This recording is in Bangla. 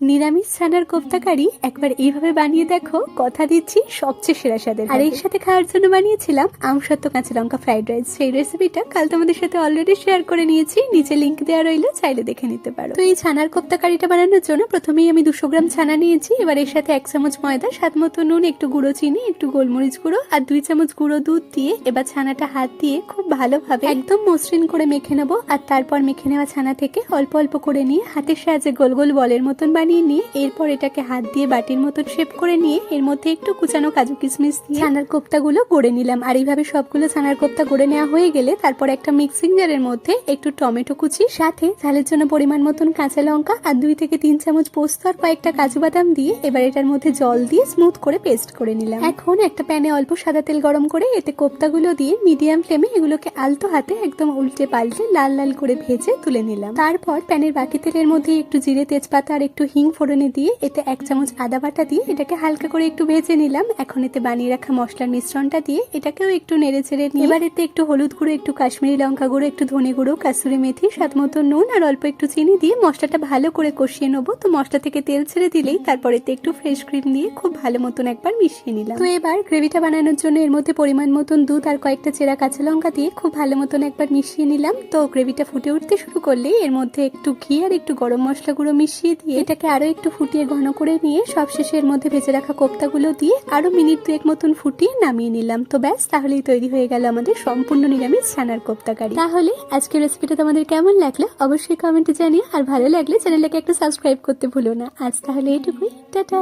নিরামিষ ছানার কোফতা কারি একবার এইভাবে বানিয়ে দেখো, কথা দিচ্ছি সবচেয়ে সেরা স্বাদের। আর এর সাথে খাওয়ার জন্য বানিয়েছিলাম আমসত্ত্ব কাঁচা লঙ্কা ফ্রাইড রাইস। সেই রেসিপিটা কাল তোমাদের সাথে অলরেডি শেয়ার করে নিয়েছি, নিচে লিংক দেওয়া রইলো, চাইলে দেখে নিতে পারো। তো এই ছানার কোফতা কারিটা বানানোর জন্য প্রথমেই আমি 200 গ্রাম ছানা নিয়েছি। এবার এর সাথে 1 চামচ ময়দা, স্বাদ মতো নুন, একটু গুঁড়ো চিনি, একটু গোলমরিচ গুঁড়ো আর 2 চামচ গুঁড়ো দুধ দিয়ে এবার ছানাটা হাত দিয়ে খুব ভালোভাবে একদম মসৃণ করে মেখে নেবো। আর তারপর মেখে নেওয়া ছানা থেকে অল্প অল্প করে নিয়ে হাতের সাহায্যে গোল গোল বলের মতন বানিয়ে নিয়ে এরপর এটাকে হাত দিয়ে বাটির মতন শেপ করে নিয়ে এর মধ্যে একটু কুচানো কাজু কিশমিশ দিয়ে ছানার কোফতাগুলো গড়ে নিলাম। আর এইভাবে সবগুলো ছানার কোফতা গড়ে নেওয়া হয়ে গেলে তারপর একটা মিক্সিং জারের মধ্যে একটু টমেটো কুচি, সাথে ঝালের জন্য পরিমাণ মতন কাঁচা লঙ্কা আর 2 থেকে 3 চামচ পোস্ত আর কয়েকটা কাজু বাদাম দিয়ে এবার এটার মধ্যে জল দিয়ে স্মুথ করে পেস্ট করে নিলাম। এখন একটা প্যানে অল্প সাদা তেল গরম করে এতে কোফতাগুলো দিয়ে মিডিয়াম ফ্লেমে এগুলোকে আলতো হাতে একদম উল্টে পাল্টে লাল লাল করে ভেজে তুলে নিলাম। তারপর প্যানের বাকি তেলের মধ্যে একটু জিরে, তেজপাতা আর একটু হিং ফোড়নে দিয়ে এতে 1 চামচ আদা বাটা দিয়ে এটাকে হালকা করে একটু ভেজে নিলাম। এখন এতে বানিয়ে রাখা মশলার মিশ্রণটা দিয়ে এটাকেও একটু নেড়ে ছেড়ে নিয়ে এবার এতে একটু হলুদ গুঁড়ো, একটু কাশ্মীরি লঙ্কা গুঁড়ো, একটু ধনে গুঁড়ো, কাসুরি মেথি, স্বাদ মতো নুন আর অল্প একটু চিনি দিয়ে মশলাটা ভালো করে কষিয়ে নেবো। তো মশলা থেকে তেল ছেড়ে দিলেই তারপর এতে একটু ফ্রেশ ক্রিম দিয়ে খুব ভালো মতন একবার মিশিয়ে নিলাম। তো এবার গ্রেভিটা বানানোর জন্য এর মধ্যে পরিমাণ মতন দুধ আর কয়েকটা চেরা কাঁচা লঙ্কা দিয়ে খুব ভালো মতন একবার মিশিয়ে নিলাম। তো গ্রেভিটা ফুটে উঠতে শুরু করলেই এর মধ্যে একটু ঘি আর একটু গরম মশলা গুঁড়ো মিশিয়ে দিয়ে এটাকে আরো একটু ফুটিয়ে ঘন করে নিয়ে সবশেষে এর মধ্যে ভেজে রাখা কোফতাগুলো দিয়ে আরো মিনিট 2 মতন ফুটিয়ে নামিয়ে নিলাম। তো ব্যাস, তাহলেই তৈরি হয়ে গেল আমাদের সম্পূর্ণ নিরামিষ ছানার কোফতা কারি। তাহলে আজকের রেসিপিটা তোমাদের কেমন লাগলো অবশ্যই কমেন্টে জানিও, আর ভালো লাগলে চ্যানেলটাকে একটু সাবস্ক্রাইব করতে ভুলো না। আজ তাহলে এটুকুই, টাটা।